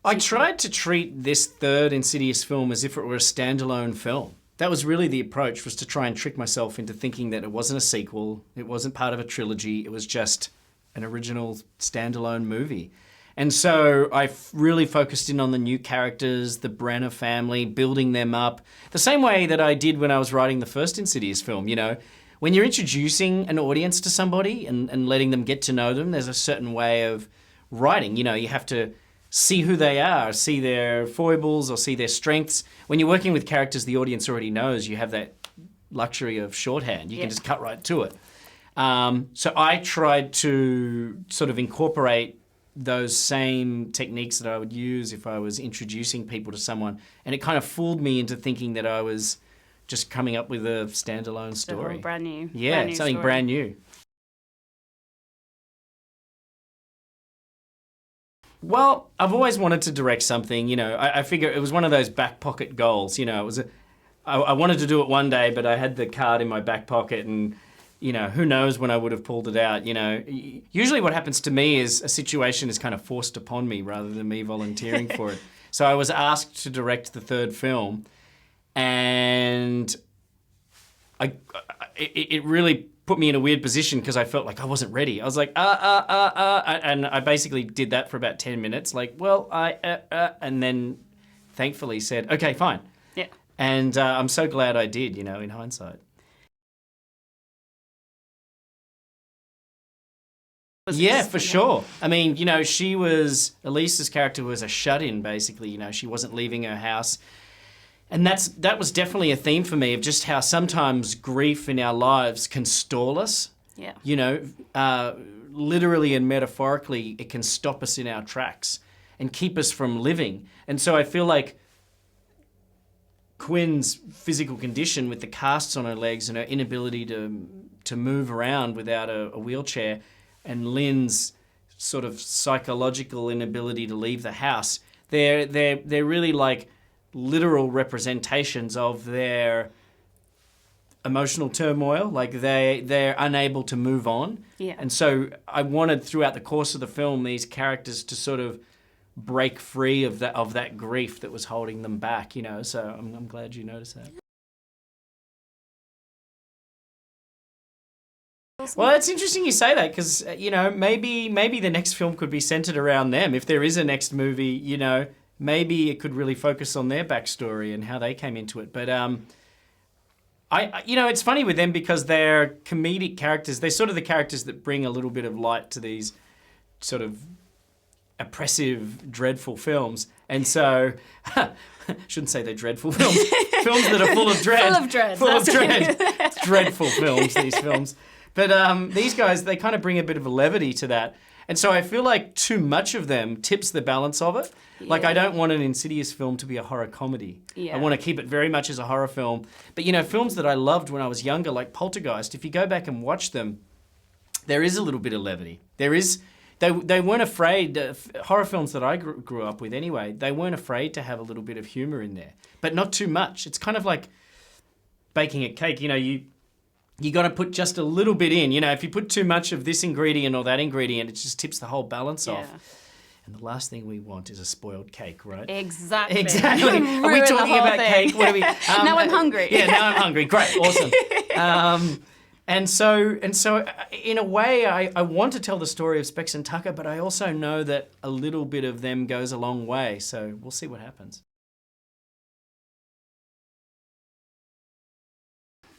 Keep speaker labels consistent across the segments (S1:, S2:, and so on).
S1: I tried to treat this third Insidious film as if it were a standalone film. That was really the approach, was to try and trick myself into thinking that it wasn't a sequel, it wasn't part of a trilogy, it was just an original standalone movie. And so I really focused in on the new characters, the Brenner family, building them up, the same way that I did when I was writing the first Insidious film. You know, when you're introducing an audience to somebody and letting them get to know them, there's a certain way of writing. You know, you have to see who they are, see their foibles or see their strengths. When you're working with characters the audience already knows, you have that luxury of shorthand. You can just cut right to it. So I tried to sort of incorporate those same techniques that I would use if I was introducing people to someone. And it kind of fooled me into thinking that I was just coming up with a standalone story.
S2: Brand new.
S1: Yeah,
S2: brand new
S1: something
S2: story.
S1: brand new. Well, I've always wanted to direct something, you know. I figure it was one of those back pocket goals, you know. It was I wanted to do it one day, but I had the card in my back pocket and, you know, who knows when I would have pulled it out, you know. Usually what happens to me is a situation is kind of forced upon me rather than me volunteering for it. So I was asked to direct the third film, and it really put me in a weird position because I felt like I wasn't ready. I was like, and I basically did that for about 10 minutes, like, well, and then thankfully said, okay, fine.
S2: Yeah.
S1: And I'm so glad I did, you know, in hindsight. Yeah, for sure. I mean, you know, Elise's character was a shut-in, basically, you know, she wasn't leaving her house. And that was definitely a theme for me of just how sometimes grief in our lives can stall us.
S2: Yeah.
S1: You know, literally and metaphorically, it can stop us in our tracks and keep us from living. And so I feel like Quinn's physical condition with the casts on her legs and her inability to move around without a wheelchair, and Lin's sort of psychological inability to leave the house, they're really like literal representations of their emotional turmoil. Like they're unable to move on.
S2: Yeah.
S1: And so I wanted throughout the course of the film these characters to sort of break free of that grief that was holding them back, you know. So I'm glad you noticed that. Well, it's interesting you say that because, you know, maybe the next film could be centered around them. If there is a next movie, you know, maybe it could really focus on their backstory and how they came into it. But you know, it's funny with them because they're comedic characters. They're sort of the characters that bring a little bit of light to these sort of oppressive, dreadful films. And so, shouldn't say they're dreadful films. Films that are full of dread.
S2: Full of dread.
S1: Full of dread. Dreadful films, these films. But these guys, they kind of bring a bit of a levity to that. And so I feel like too much of them tips the balance of it. Yeah. Like, I don't want an Insidious film to be a horror comedy.
S2: Yeah.
S1: I want to keep it very much as a horror film. But, you know, films that I loved when I was younger, like Poltergeist, if you go back and watch them, there is a little bit of levity. There is... They weren't afraid, horror films that I grew up with anyway, they weren't afraid to have a little bit of humour in there. But not too much. It's kind of like baking a cake. You know, you got to put just a little bit in. You know, if you put too much of this ingredient or that ingredient, it just tips the whole balance off. And the last thing we want is a spoiled cake, right?
S2: Exactly.
S1: Exactly. Are we talking about cake? What are we?
S2: Now I'm hungry.
S1: Yeah, now I'm hungry. Great, awesome. And so, in a way, I want to tell the story of Specs and Tucker, but I also know that a little bit of them goes a long way. So we'll see what happens.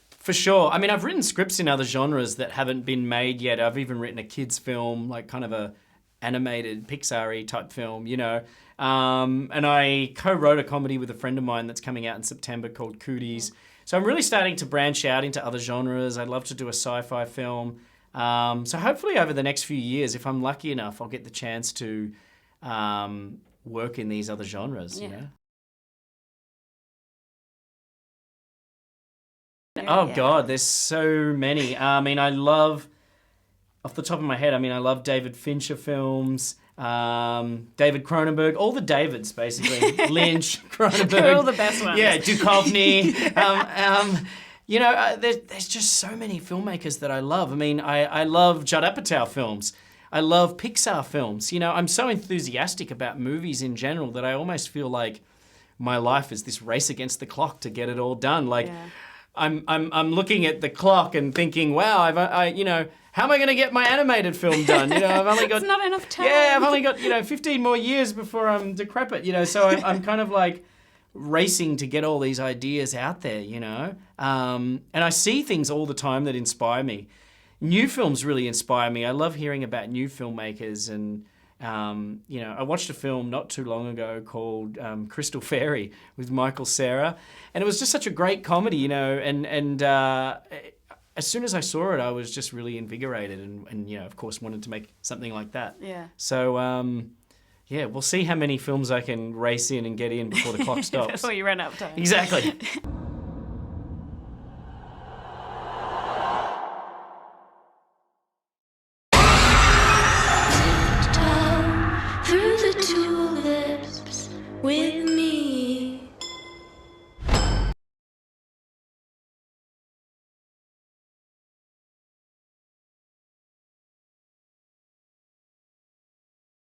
S1: For sure. I mean, I've written scripts in other genres that haven't been made yet. I've even written a kids' film, like kind of a animated Pixar-y type film, you know. And I co-wrote a comedy with a friend of mine that's coming out in September called Cooties. So I'm really starting to branch out into other genres. I'd love to do a sci-fi film. So hopefully over the next few years, if I'm lucky enough, I'll get the chance to work in these other genres, you know? Oh, God, there's so many. I mean, I love, off the top of my head, I love David Fincher films, David Cronenberg, all the Davids, basically. Lynch, Cronenberg.
S2: They're all the best ones.
S1: Yeah, Duchovny. You know, there's just so many filmmakers that I love. I mean, I love Judd Apatow films. I love Pixar films. You know, I'm so enthusiastic about movies in general that I almost feel like my life is this race against the clock to get it all done. Like, I'm looking at the clock and thinking, wow, how am I going to get my animated film done? You know, I've only got...
S2: It's not enough time.
S1: Yeah, I've only got, 15 more years before I'm decrepit, so I'm kind of like racing to get all these ideas out there, and I see things all the time that inspire me. New films really inspire me. I love hearing about new filmmakers, and I watched a film not too long ago called Crystal Fairy with Michael Cera, and it was just such a great comedy, and as soon as I saw it, I was just really invigorated, and of course, wanted to make something like that.
S2: Yeah.
S1: So we'll see how many films I can race in and get in before the clock stops.
S2: Before you run out of time.
S1: Exactly.